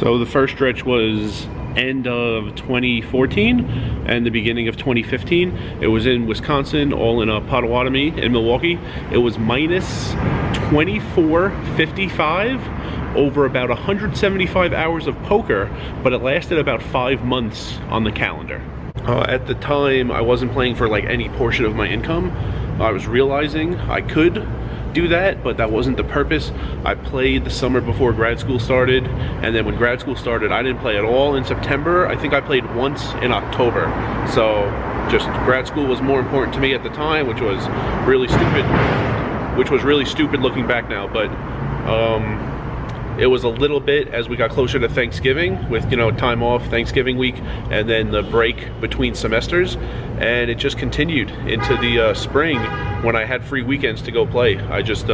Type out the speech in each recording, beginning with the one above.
So the first stretch was end of 2014 and the beginning of 2015. It was in Wisconsin, all in Potawatomi in Milwaukee. It was minus 24.55 over about 175 hours of poker, but it lasted about 5 months on the calendar. At the time, I wasn't playing for like any portion of my income. I was realizing I could do that, but that wasn't the purpose. I played the summer before grad school started, and then when grad school started, I didn't play at all in September. I think I played once in October. So just grad school was more important to me at the time, which was really stupid looking back now. But it was a little bit as we got closer to Thanksgiving, with, you know, time off Thanksgiving week and then the break between semesters, and it just continued into the spring when I had free weekends to go play. I just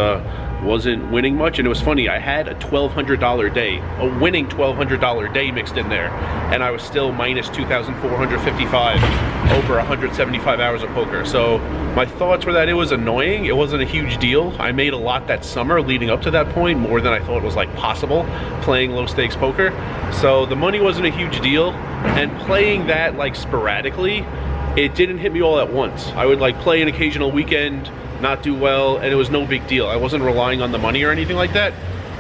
wasn't winning much, and it was funny, I had a $1,200 day, a winning $1,200 day mixed in there, and I was still minus 2,455 over 175 hours of poker. So my thoughts were that it was annoying. It wasn't a huge deal. I made a lot that summer leading up to that point, more than I thought was like possible playing low stakes poker. So the money wasn't a huge deal, and playing that like sporadically, it didn't hit me all at once. I would like play an occasional weekend, not do well, and it was no big deal. I wasn't relying on the money or anything like that.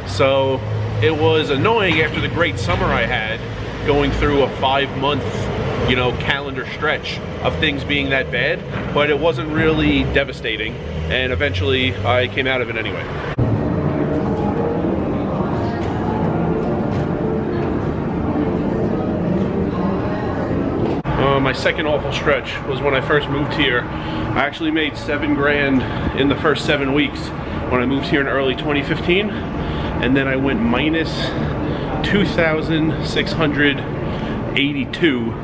So it was annoying after the great summer I had, going through a 5-month, you know, calendar stretch of things being that bad, but it wasn't really devastating, and eventually I came out of it anyway. My second awful stretch was when I first moved here. I actually made 7 grand in the first 7 weeks when I moved here in early 2015, and then I went minus 2,682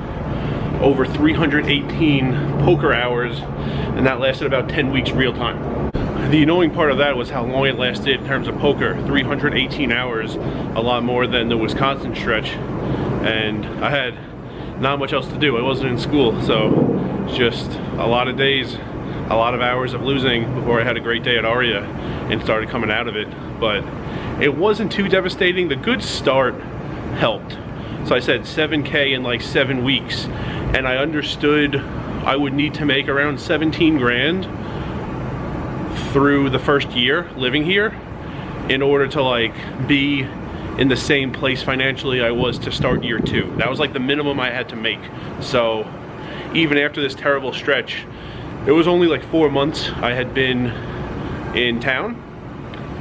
over 318 poker hours, and that lasted about 10 weeks real time. The annoying part of that was how long it lasted in terms of poker. 318 hours, a lot more than the Wisconsin stretch, and I had not much else to do. I wasn't in school, so just a lot of days, a lot of hours of losing before I had a great day at Aria and started coming out of it. But it wasn't too devastating. The good start helped. So I said 7K in like 7 weeks, and I understood I would need to make around 17 grand through the first year living here in order to like be in the same place financially I was to start year 2. That was like the minimum I had to make. So even after this terrible stretch, it was only like 4 months I had been in town,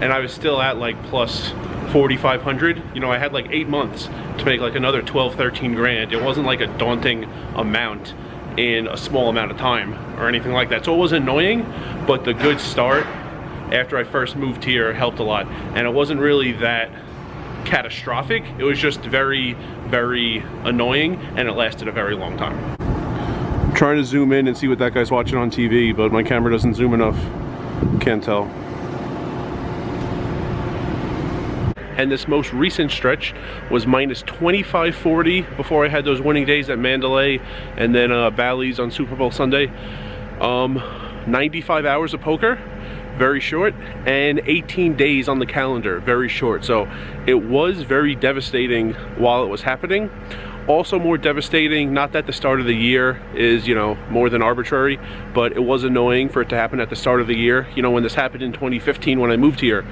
and I was still at like plus 4,500. You know, I had like 8 months to make like another 12, 13 grand. It wasn't like a daunting amount in a small amount of time or anything like that. So it was annoying, but the good start after I first moved here helped a lot. And it wasn't really that catastrophic. It was just very, very annoying, and it lasted a very long time. I'm trying to zoom in and see what that guy's watching on TV, but my camera doesn't zoom enough. Can't tell. And this most recent stretch was minus 2540 before I had those winning days at Mandalay and then Bally's on Super Bowl Sunday. 95 hours of poker, very short, and 18 days on the calendar, very short. So it was very devastating while it was happening. Also more devastating, not that the start of the year is, you know, more than arbitrary, but it was annoying for it to happen at the start of the year. You know, when this happened in 2015 when I moved here,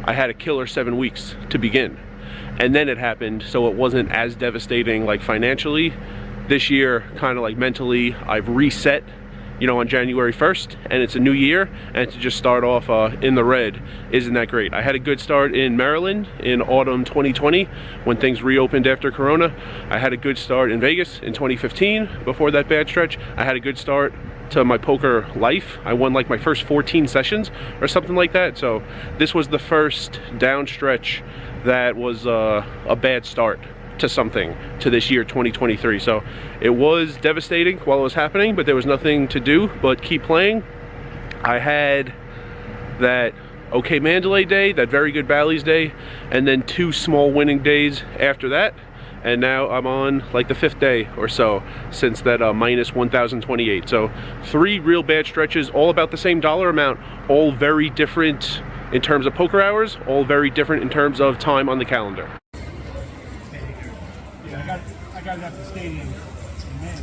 I had a killer 7 weeks to begin, and then it happened, so it wasn't as devastating like financially. This year, kind of like mentally, I've reset, you know, on January 1st, and it's a new year, and to just start off in the red isn't that great. I had a good start in Maryland in autumn 2020 when things reopened after Corona. I had a good start in Vegas in 2015 before that bad stretch. I had a good start to my poker life. I won like my first 14 sessions or something like that. So this was the first down stretch that was a bad start to something to this year 2023. So it was devastating while it was happening, but there was nothing to do but keep playing. I had that okay Mandalay day, that very good Bally's day, and then 2 small winning days after that, and now I'm on like the 5th day or so since that minus 1,028. So 3 real bad stretches, all about the same dollar amount, all very different in terms of poker hours, all very different in terms of time on the calendar. I got it at the stadium in May.